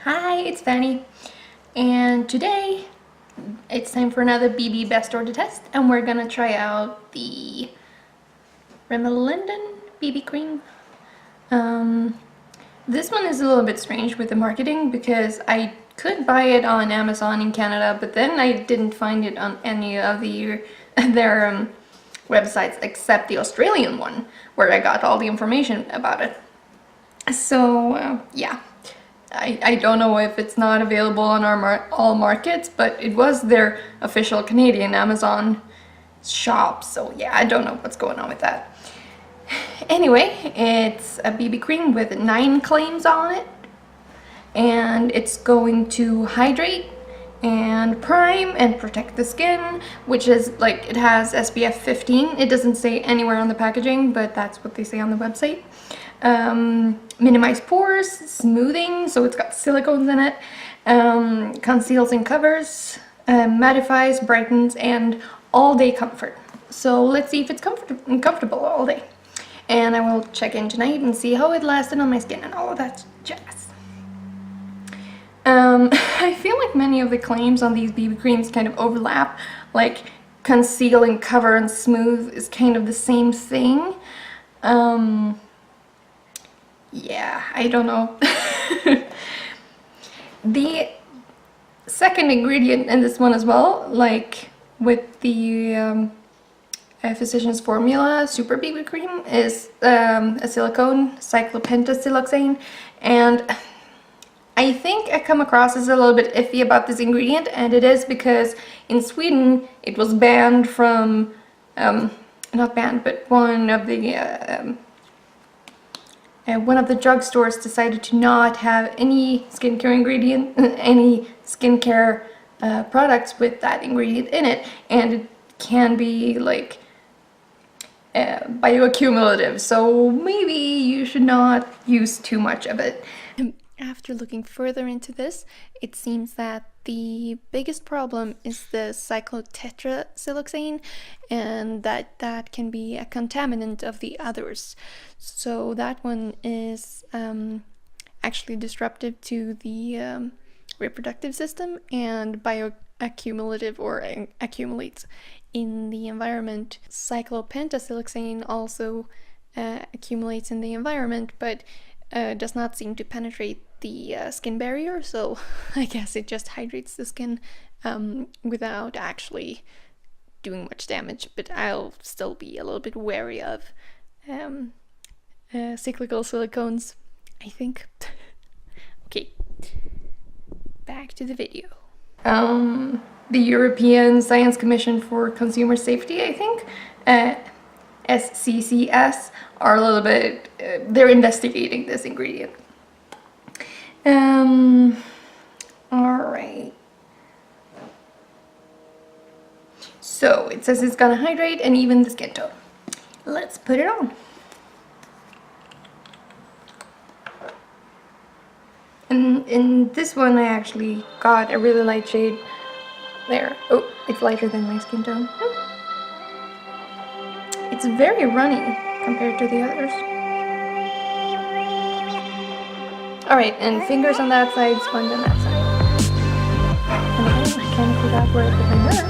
Hi, it's Fanny, and today it's time for another BB Best or Detest, and we're gonna try out the Rimmel London BB cream. This one is a little bit strange with the marketing because I could buy it on Amazon in Canada, but then I didn't find it on any of their websites except the Australian one, where I got all the information about it. So yeah. I don't know if it's not available on all markets, but it was their official Canadian Amazon shop, so yeah, I don't know what's going on with that. Anyway, it's a BB cream with 9 claims on it, and it's going to hydrate and prime and protect the skin, which is like, it has SPF 15. It doesn't say anywhere on the packaging, but that's what they say on the website. Minimize pores, smoothing, so it's got silicones in it, conceals and covers, mattifies, brightens, and all-day comfort. So let's see if it's comfortable all day. And I will check in tonight and see how it lasted on my skin and all of that jazz. I feel like many of the claims on these BB creams kind of overlap, like conceal and cover and smooth is kind of the same thing. Yeah, I don't know. The second ingredient in this one as well, like with the Physicians Formula Super BB Cream, is a silicone, cyclopentasiloxane, and I think I come across as a little bit iffy about this ingredient, and it is because in Sweden it was banned from, not banned, but one of the drugstores decided to not have any skincare ingredient, any skincare products with that ingredient in it, and it can be like bioaccumulative, so maybe you should not use too much of it. After looking further into this, it seems that the biggest problem is the cyclotetrasiloxane, and that can be a contaminant of the others. So that one is actually disruptive to the reproductive system and bioaccumulative, or accumulates in the environment. Cyclopentasiloxane also accumulates in the environment, but does not seem to penetrate the skin barrier, so I guess it just hydrates the skin without actually doing much damage. But I'll still be a little bit wary of cyclical silicones, I think. Okay, back to the video. The European Science Commission for Consumer Safety, I think, SCCS, are a little bit, they're investigating this ingredient. Alright. So it says it's gonna hydrate and even the skin tone. Let's put it on. And in this one I actually got a really light shade there. Oh, it's lighter than my skin tone. It's very runny compared to the others. Alright, and fingers on that side, sponge on that side. And again, I kind of forgot where I put my mirror.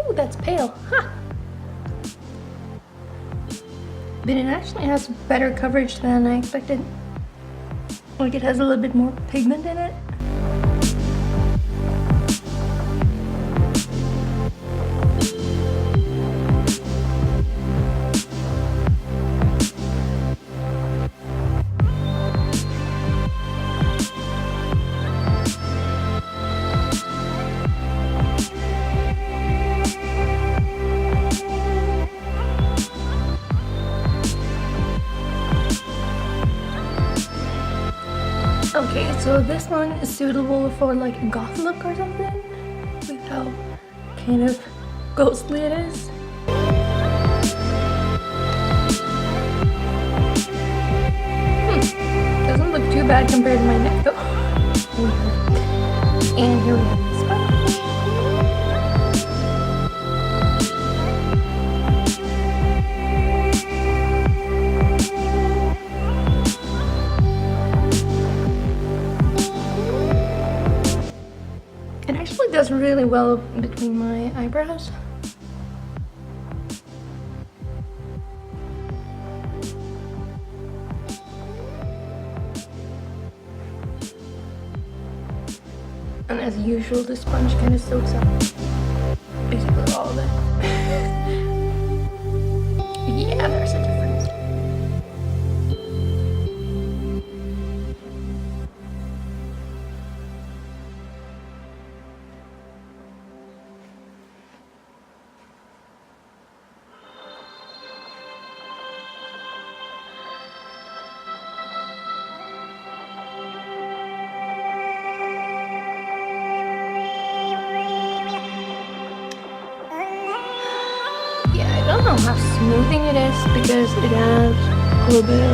Ooh, that's pale, huh? But it actually has better coverage than I expected. Like, it has a little bit more pigment in it. Okay, so this one is suitable for like a goth look or something. how kind of ghostly it is. Doesn't look too bad compared to my neck though. And here we have the sponge. It actually does really well between my eyebrows. And as usual, the sponge kind of soaks up basically all of it. Yeah, there's a difference. I don't know how smoothing it is because it adds a little bit of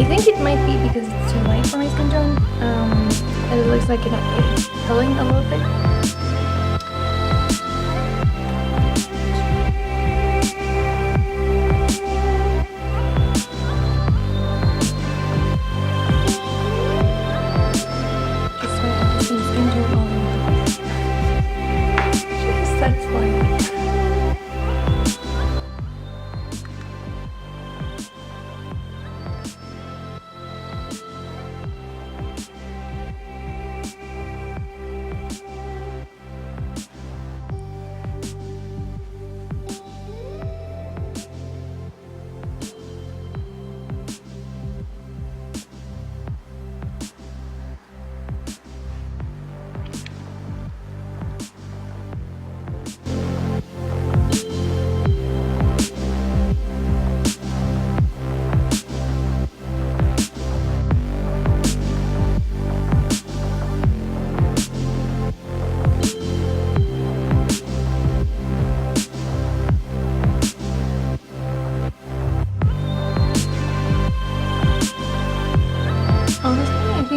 I think it might be because it's too light for my skin tone. And it looks like it's pulling a little bit.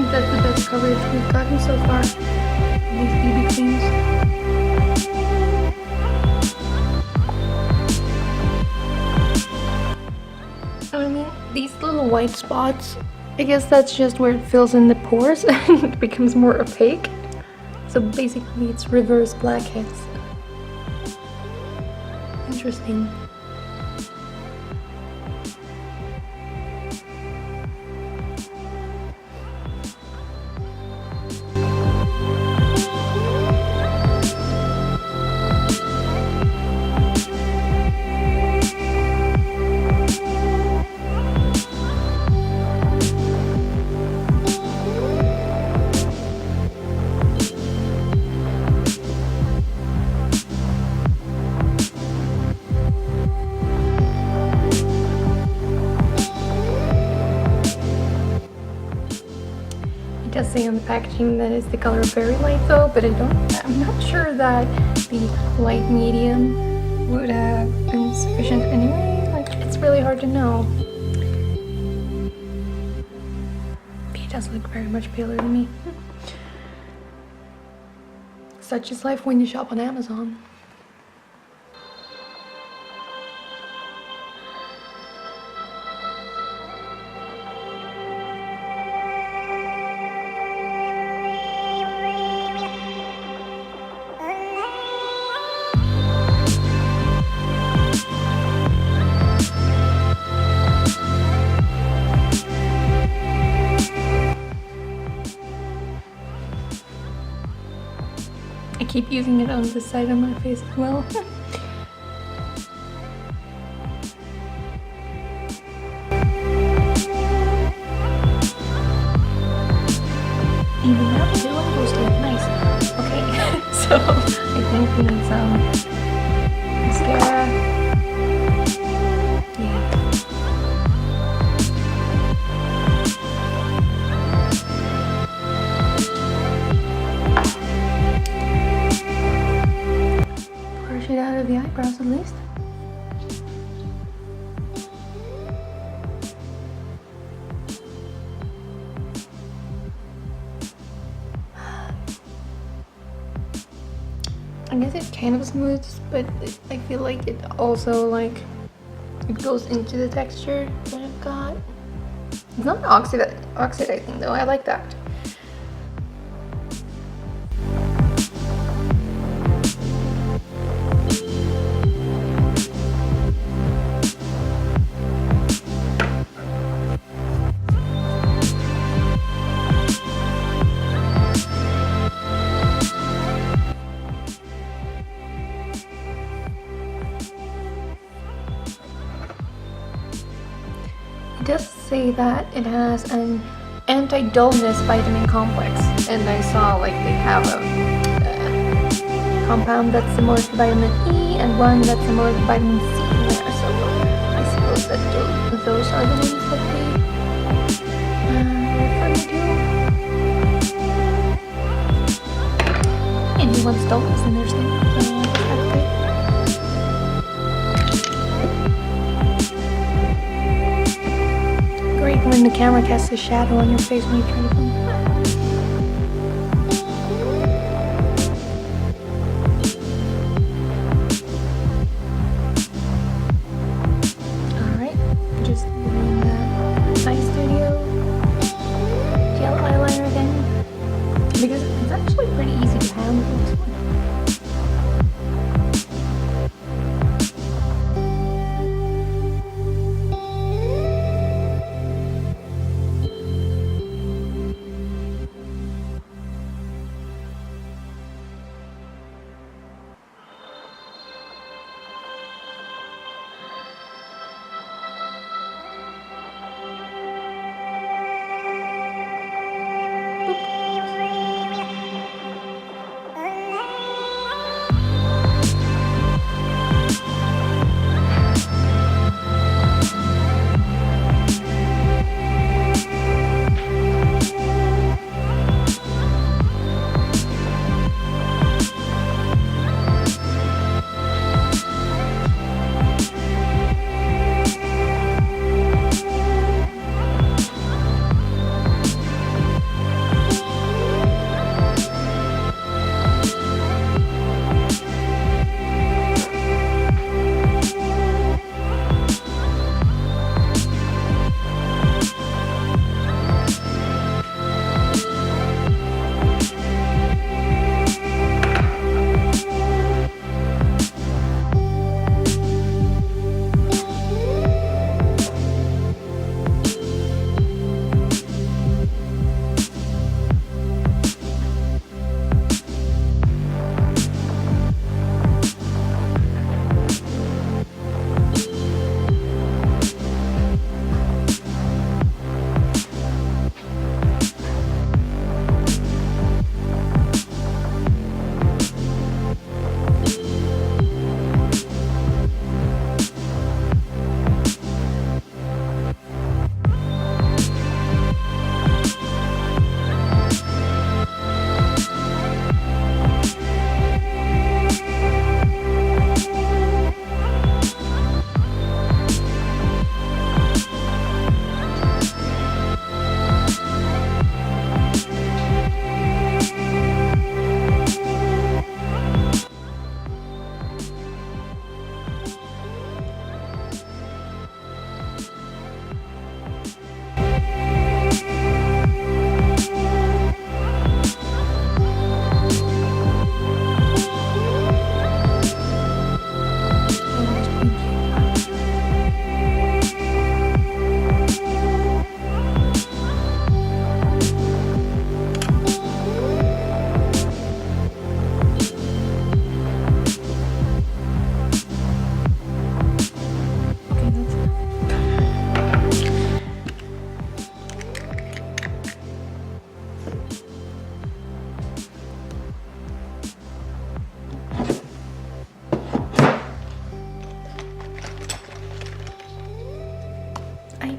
That's the best coverage we've gotten so far. These BB creams. I mean, these little white spots, I guess that's just where it fills in the pores and it becomes more opaque. So basically it's reverse blackheads. Interesting. It does say on the packaging that it's the color Very Light though, but I'm not sure that the light medium would have been sufficient anyway. Like, it's really hard to know. It does look very much paler to me. Such is life when you shop on Amazon. I keep using it on this side of my face as well. Even that too, I'm supposed to look nice. Okay, so I think we need some mascara. Yeah. I guess it kind of smooths, but I feel like it also like it goes into the texture that I've got. It's not oxidizing though. I like that. It does say that it has an anti-dullness vitamin complex, and I saw like they have a compound that's similar to vitamin E and one that's similar to vitamin C in there. So I suppose that those are the ones that they refer to. And he wants dullness in their skin, so that's good. Great when the camera casts a shadow on your face when you try to film. Alright, just doing the Eye Studio gel eyeliner again, because it's actually pretty easy to handle this one.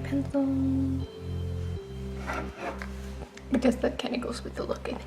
Pencil, because that kind of goes with the look, I think.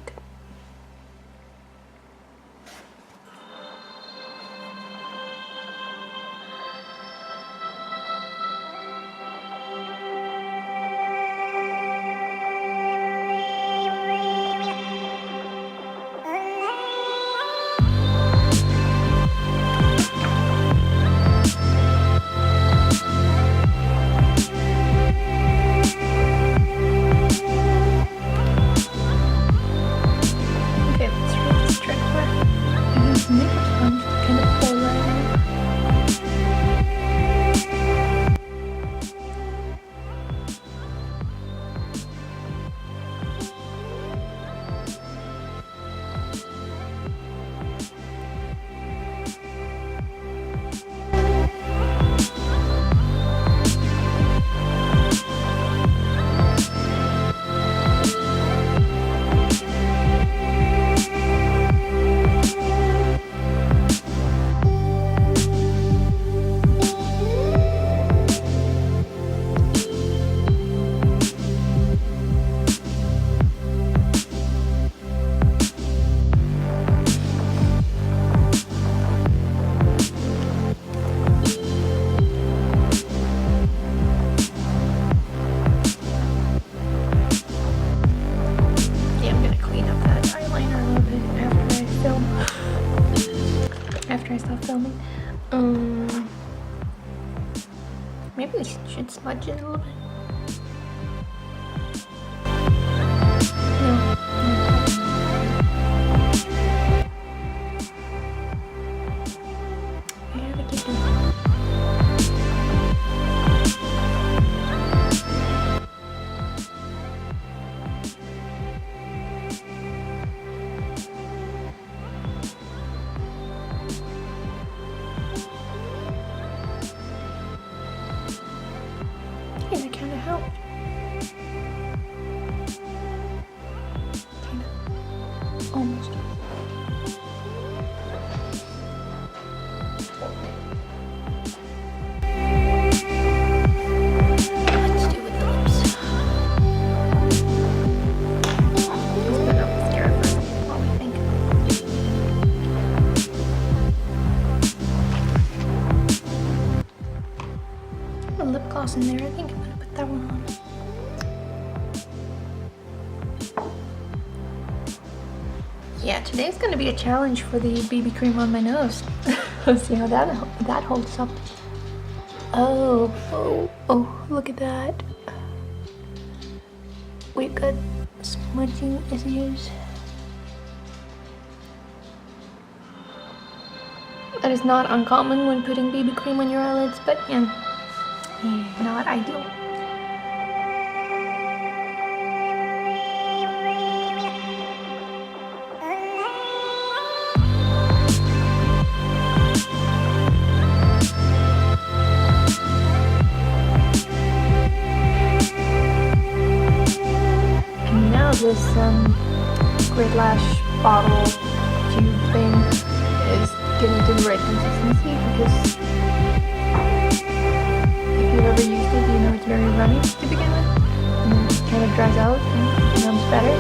filming. Maybe we should smudge it a little bit. No. Yeah, we can do it. Yeah, that kind of helped. Kind of. Almost. Let's do with the lips. Let's put up mascara first. What do you think? A lip gloss in there. I think I'm gonna put that one on. Yeah, today's gonna be a challenge for the BB cream on my nose. Let's see how that holds up. Oh, look at that. We've got smudging issues. That is not uncommon when putting BB cream on your eyelids, but yeah, not ideal. This grid lash bottle tube thing is getting to the right consistency, because if you've ever used it, you know it's very runny to begin with, and then it kind of dries out and becomes better.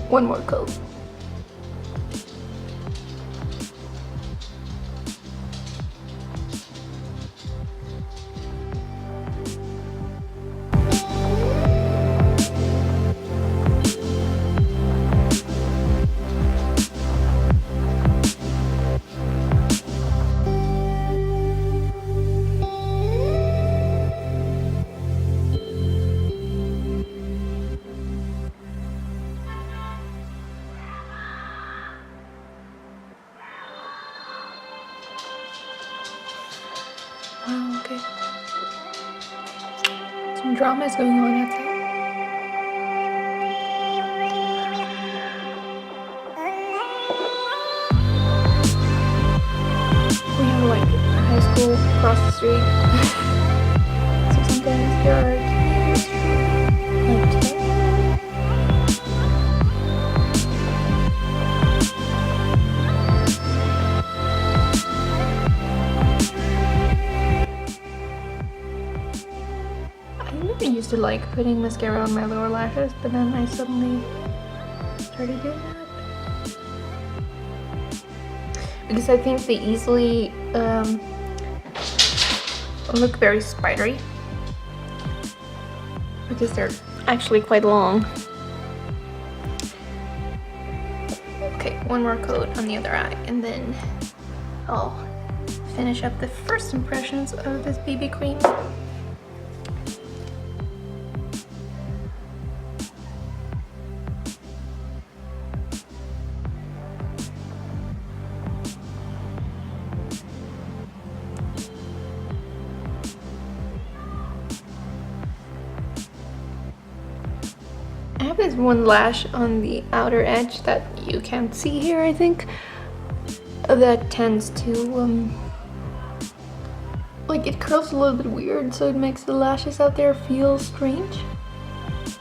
One more coat. Oh, okay. Some drama is going on outside. We have like a high school across the street. So sometimes there are teenagers like today. like putting mascara on my lower lashes, but then I suddenly started doing that. Because I think they easily look very spidery. Because they're actually quite long. Okay, one more coat on the other eye, and then I'll finish up the first impressions of this BB cream. I have this one lash on the outer edge that you can't see here, I think, that tends to like it curls a little bit weird, so it makes the lashes out there feel strange.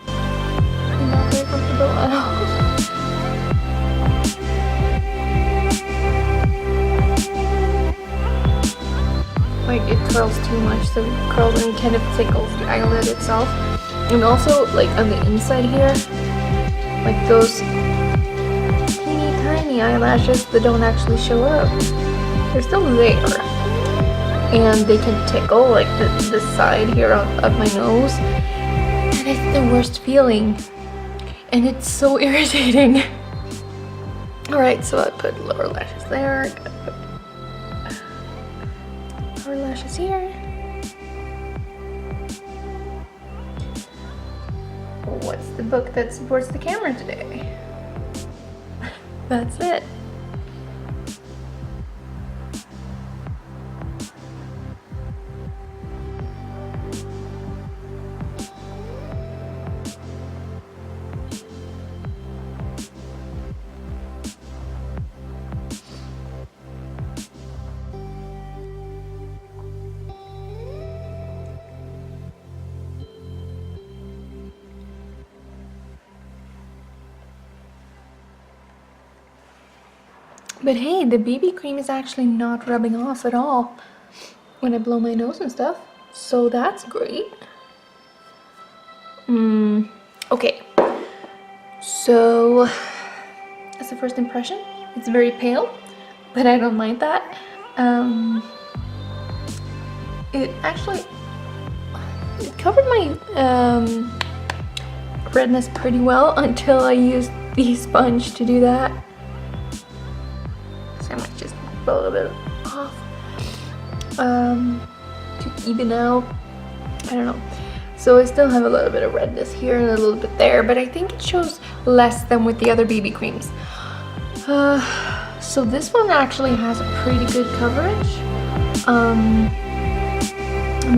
I'm not very comfortable at all. Like it curls too much, so it curls and kind of tickles the eyelid itself. And also, like on the inside here, like those teeny tiny eyelashes that don't actually show up, they're still there. And they can tickle like the side here of my nose. And it's the worst feeling. And it's so irritating. Alright, so I put lower lashes there. Lower lashes here. What's the book that supports the camera today? That's it. But hey, the BB cream is actually not rubbing off at all when I blow my nose and stuff. So that's great. Okay. So, as a first impression, it's very pale, but I don't mind that. It covered my redness pretty well until I used the sponge to do that. So I might just blow a bit off to even out. I don't know. So I still have a little bit of redness here and a little bit there, but I think it shows less than with the other BB creams. So this one actually has a pretty good coverage. I'm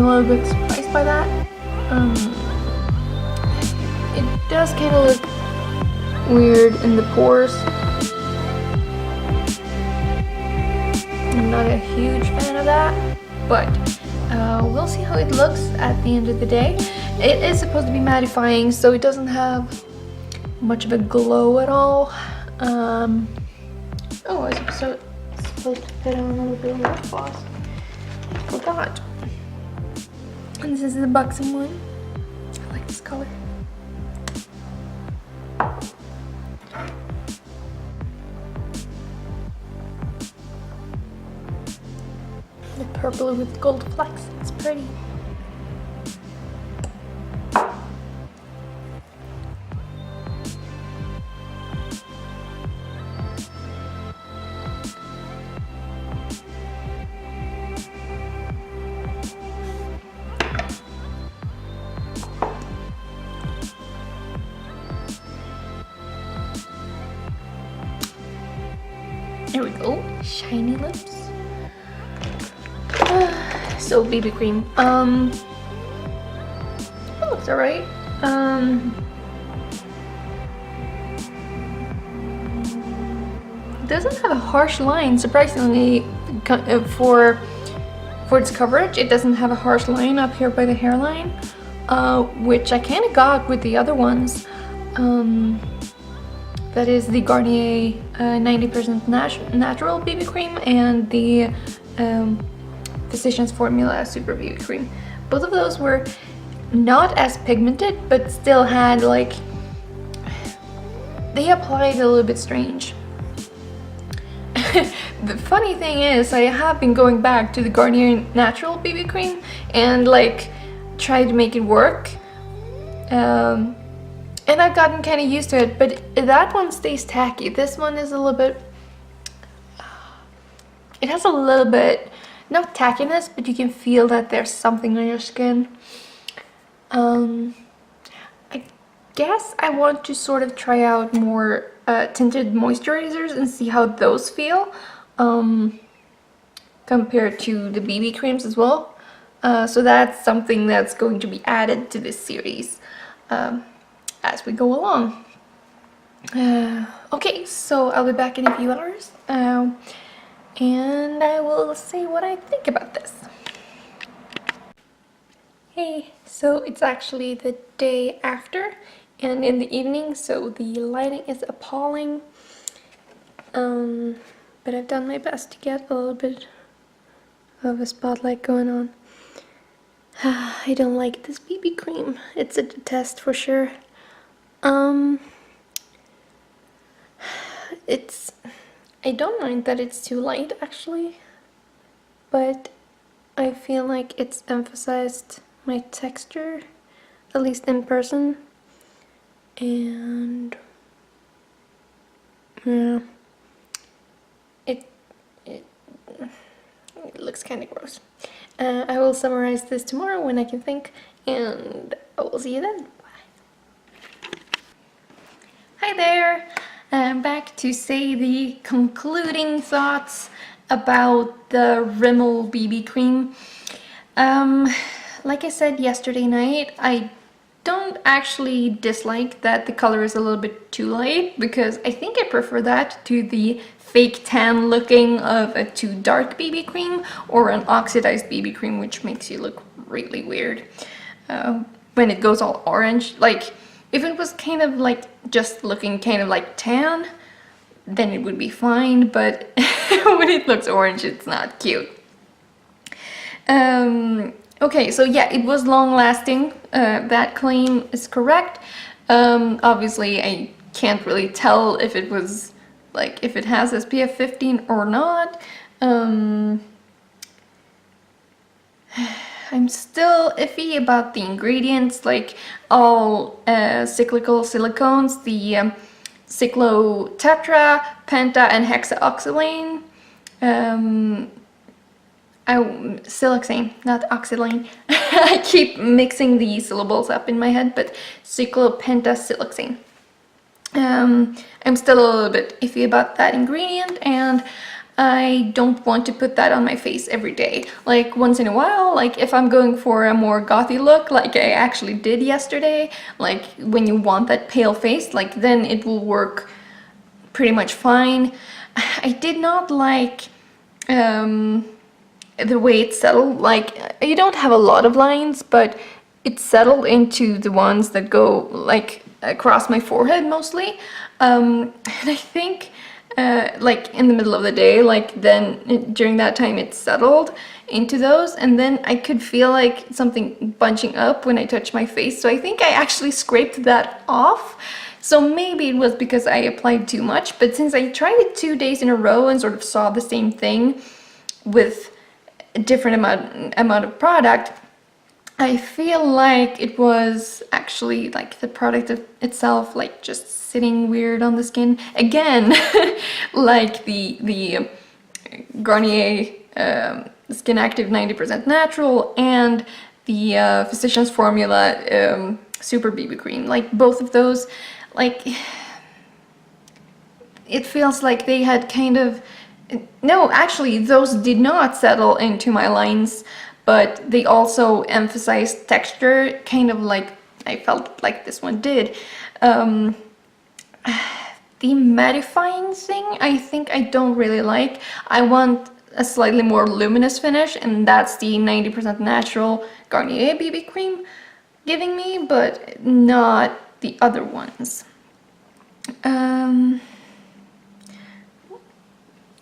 a little bit surprised by that. It does kind of look weird in the pores. I'm not a huge fan of that, but we'll see how it looks at the end of the day. It is supposed to be mattifying, so it doesn't have much of a glow at all. Oh, I was supposed to put on a little bit of lip gloss. I forgot. And this is the buxom one. I like this color. The purple with gold flecks. It's pretty. There we go. Shiny lips. So BB cream. It looks alright. It doesn't have a harsh line, surprisingly, for its coverage. It doesn't have a harsh line up here by the hairline, which I kind of got with the other ones. That is the Garnier 90% natural BB cream and the Physicians Formula Super BB cream. Both of those were not as pigmented, but still had like, they applied a little bit strange. The funny thing is, I have been going back to the Garnier Natural BB cream and like tried to make it work. And I've gotten kind of used to it, but that one stays tacky. This one is a little bit, it has a little bit, not tackiness, but you can feel that there's something on your skin. I guess I want to sort of try out more tinted moisturizers and see how those feel compared to the BB creams as well. So that's something that's going to be added to this series as we go along. Okay, so I'll be back in a few hours and I will say what I think about this. Hey, so it's actually the day after and in the evening, so the lighting is appalling. But I've done my best to get a little bit of a spotlight going on. I don't like this BB cream. It's a Detest for sure. I don't mind that it's too light actually, but I feel like it's emphasized my texture, at least in person, and yeah, it looks kind of gross. I will summarize this tomorrow when I can think, and I will see you then. Bye. Hi there! I'm back to say the concluding thoughts about the Rimmel BB cream. Like I said yesterday night, I don't actually dislike that the color is a little bit too light, because I think I prefer that to the fake tan looking of a too dark BB cream or an oxidized BB cream, which makes you look really weird when it goes all orange. Like, if it was kind of like just looking kind of like tan, then it would be fine, but when it looks orange, it's not cute. Okay, so yeah, it was long lasting. That claim is correct. Obviously, I can't really tell if it was like, if it has SPF 15 or not. I'm still iffy about the ingredients, like all cyclical silicones, the cyclotetra, penta, and hexaoxylane. Siloxane, not oxylane. I keep mixing the syllables up in my head, but cyclopentasiloxane. I'm still a little bit iffy about that ingredient, and I don't want to put that on my face every day. Like, once in a while, like if I'm going for a more gothy look, like I actually did yesterday, like when you want that pale face, like then it will work pretty much fine. I did not like the way it settled. Like, you don't have a lot of lines, but it settled into the ones that go like across my forehead mostly. And I think like in the middle of the day, like then during that time it settled into those, and then I could feel like something bunching up when I touched my face, so I think I actually scraped that off. So maybe it was because I applied too much, but since I tried it 2 days in a row and sort of saw the same thing with a different amount of product, I feel like it was actually like the product itself, like just sitting weird on the skin again. Like the Garnier Skin Active 90% Natural and the Physicians Formula Super BB Cream. Like, both of those, like, it feels like they had kind of, no, actually those did not settle into my lines, but they also emphasized texture, kind of like I felt like this one did. The mattifying thing, I think I don't really like. I want a slightly more luminous finish, and that's the 90% natural Garnier BB cream giving me, but not the other ones.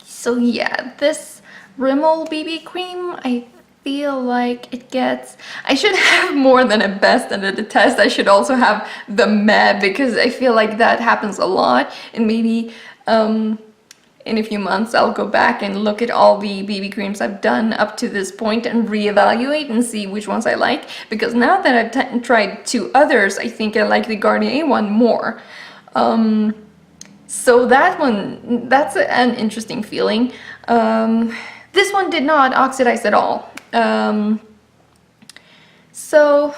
So yeah, this Rimmel BB cream, I feel like it gets... I should have more than a best and a detest. I should also have the meh, because I feel like that happens a lot. And maybe in a few months I'll go back and look at all the BB creams I've done up to this point and reevaluate and see which ones I like. Because now that I've tried 2 others, I think I like the Garnier one more. So that one, that's an interesting feeling. This one did not oxidize at all. So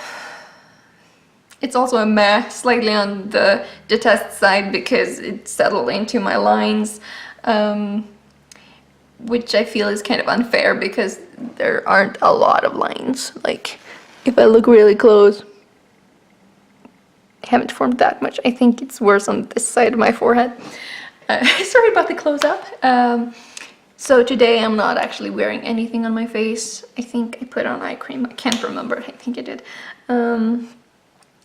it's also a meh, slightly on the Detest side, because it settled into my lines, which I feel is kind of unfair because there aren't a lot of lines. Like, if I look really close, I haven't formed that much. I think it's worse on this side of my forehead. Sorry about the close-up. So today I'm not actually wearing anything on my face. I think I put on eye cream. I can't remember. I think I did.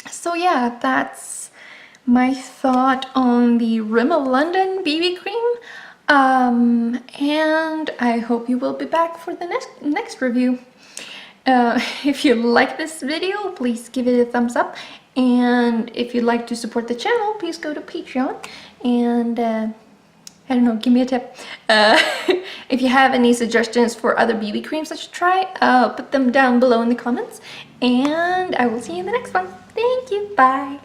So yeah, that's my thought on the Rimmel London BB cream. And I hope you will be back for the next review. If you like this video, please give it a thumbs up. And if you'd like to support the channel, please go to Patreon and I don't know, give me a tip. If you have any suggestions for other BB creams I should try, put them down below in the comments. And I will see you in the next one. Thank you. Bye.